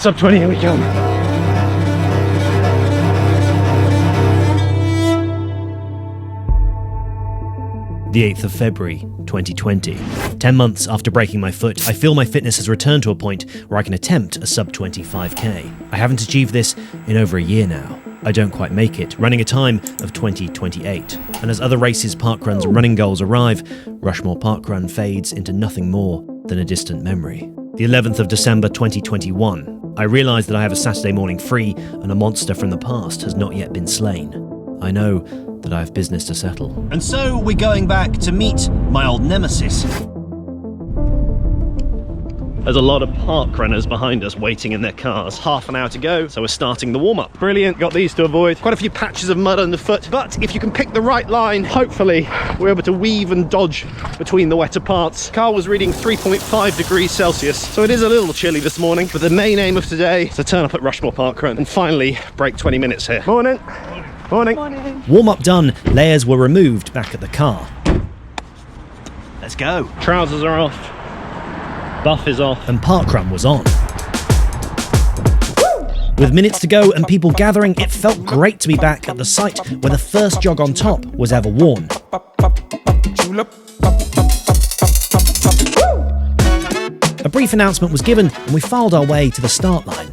Sub 20, here we come. The 8th of February, 2020. 10 months after breaking my foot, I feel my fitness has returned to a point where I can attempt a sub 25k. I haven't achieved this in over a year now. I don't quite make it, running a time of 20:28. And as other races, parkruns and running goals arrive, Rushmoor parkrun fades into nothing more than a distant memory. The 11th of December 2021. I realise that I have a Saturday morning free and a monster from the past has not yet been slain. I know that I have business to settle. And so we're going back to meet my old nemesis. There's a lot of park runners behind us waiting in their cars. Half an hour to go, so we're starting the warm-up. Brilliant, got these to avoid. Quite a few patches of mud underfoot, but if you can pick the right line, hopefully we're able to weave and dodge between the wetter parts. Car was reading 3.5 degrees Celsius, so it is a little chilly this morning, but the main aim of today is to turn up at Rushmoor Parkrun and finally break 20 minutes here. Morning. Morning. Morning. Warm-up done, layers were removed back at the car. Let's go. Trousers are off. Buff is off. And parkrun was on. With minutes to go and people gathering, it felt great to be back at the site where the first jog on top was ever worn. A brief announcement was given and we filed our way to the start line.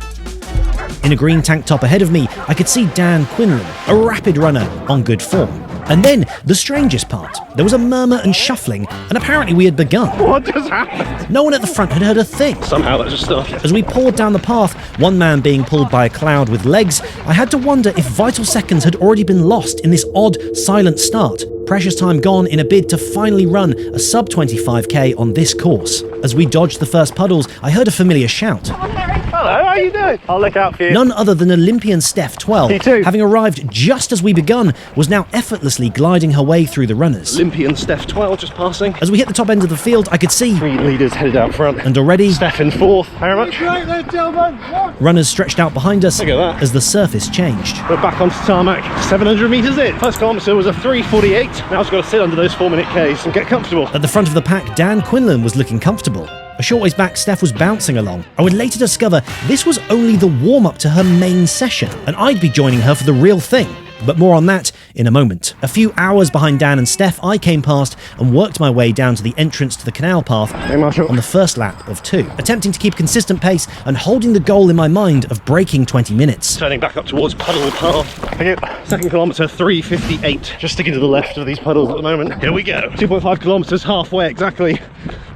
In a green tank top ahead of me, I could see Dan Quinlan, a rapid runner on good form. And then, the strangest part, there was a murmur and shuffling, and apparently we had begun. What just happened? No one at the front had heard a thing. Somehow that just started. As we poured down the path, one man being pulled by a cloud with legs, I had to wonder if vital seconds had already been lost in this odd, silent start. Precious time gone in a bid to finally run a sub 25k on this course. As we dodged the first puddles, I heard a familiar shout. Hello, how you doing? I'll look out for you. None other than Olympian Steph 12, having arrived just as we begun, was now effortlessly gliding her way through the runners. Olympian Steph 12 just passing. As we hit the top end of the field, I could see 3 leaders headed out front. And already Steph in 4th. Very much. Runners stretched out behind us Look at that. as the surface changed. We're back onto tarmac. 700 metres in. First kilometre was a 3:48. Now I've got to sit under those 4-minute Ks and get comfortable. At the front of the pack, Dan Quinlan was looking comfortable. A short ways back, Steph was bouncing along. I would later discover this was only the warm-up to her main session, and I'd be joining her for the real thing. But more on that in a moment. A few hours behind Dan and Steph, I came past and worked my way down to the entrance to the canal path on the first lap of 2, attempting to keep consistent pace and holding the goal in my mind of breaking 20 minutes. Turning back up towards puddle path. Okay, second kilometre, 3:58. Just sticking to the left of these puddles at the moment. Here we go. 2.5 kilometres, halfway exactly.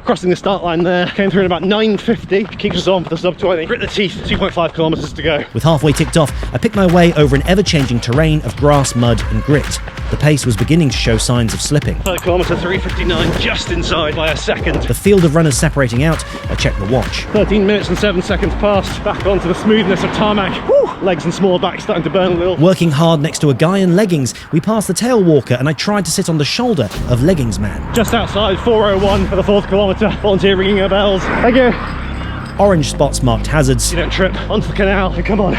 Crossing the start line there, came through in about 9:50, keeps us on for the sub 20. Grit the teeth, 2.5 kilometres to go. With halfway ticked off, I picked my way over an ever-changing terrain of grass, mud and grit. The pace was beginning to show signs of slipping. Third kilometre, 3:59, just inside by a second. The field of runners separating out, I checked the watch. 13 minutes and 7 seconds passed, back onto the smoothness of tarmac. Woo! Legs and small back starting to burn a little. Working hard next to a guy in leggings, we passed the tail walker and I tried to sit on the shoulder of leggings man. Just outside 4:01 for the 4th kilometre. Volunteer ringing her bells. Thank you. Orange spots marked hazards. You don't trip. Onto the canal and come on.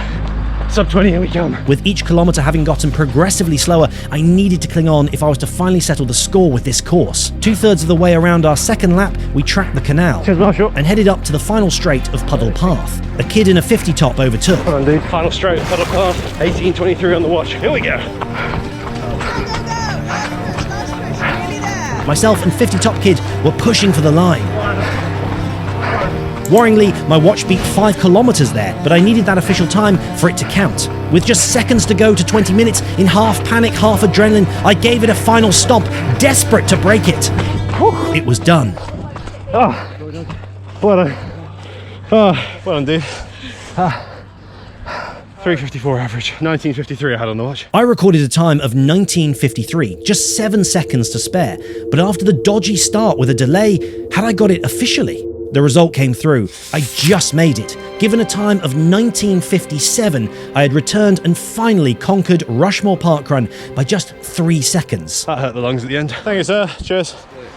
Sub 20, here we come. With each kilometre having gotten progressively slower, I needed to cling on if I was to finally settle the score with this course. 2/3 of the way around our second lap, we tracked the canal Cheers, Marshall. and headed up to the final straight of Puddle Path. A kid in a 50 top overtook. Come on, dude. Final straight, puddle path. 18:23 on the watch. Here we go. Myself and 50 top kid were pushing for the line. Worryingly, my watch beat 5 kilometres there, but I needed that official time for it to count. With just seconds to go to 20 minutes, in half panic, half adrenaline, I gave it a final stomp, desperate to break it. Whew. It was done. Oh, well done. Oh, well done, dude. 3:54 average, 19:53 I had on the watch. I recorded a time of 19:53, just 7 seconds to spare, but after the dodgy start with a delay, had I got it officially? The result came through. I just made it. Given a time of 19:57, I had returned and finally conquered Rushmoor Parkrun by just 3 seconds. That hurt the lungs at the end. Thank you, sir. Cheers.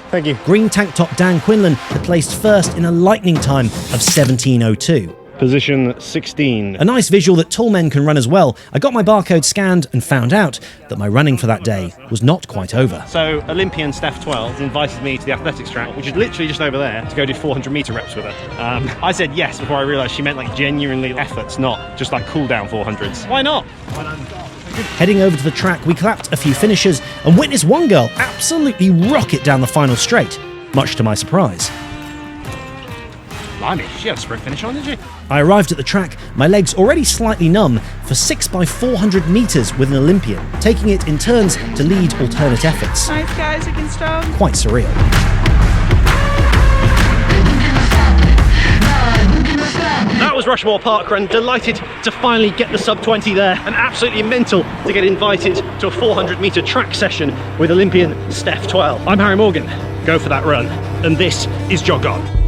Thank you. Green tank top Dan Quinlan had placed first in a lightning time of 17:02. Position 16. A nice visual that tall men can run as well. I got my barcode scanned and found out that my running for that day was not quite over. So Olympian Steph 12 invited me to the athletics track, which is literally just over there, to go do 400 meter reps with her. I said yes before I realized she meant like genuinely efforts, not just like cool down 400s. Why not? Heading over to the track, we clapped a few finishers and witnessed one girl absolutely rocket down the final straight, much to my surprise. Blimey, she had a sprint finish on, did she? I arrived at the track, my legs already slightly numb, for 6x400 metres with an Olympian, taking it in turns to lead alternate efforts. Nice guys, looking strong. Quite surreal. That was Rushmoor parkrun. Delighted to finally get the sub 20 there, and absolutely mental to get invited to a 400 metre track session with Olympian Steph 12. I'm Harry Morgan. Go for that run, and this is Jog On.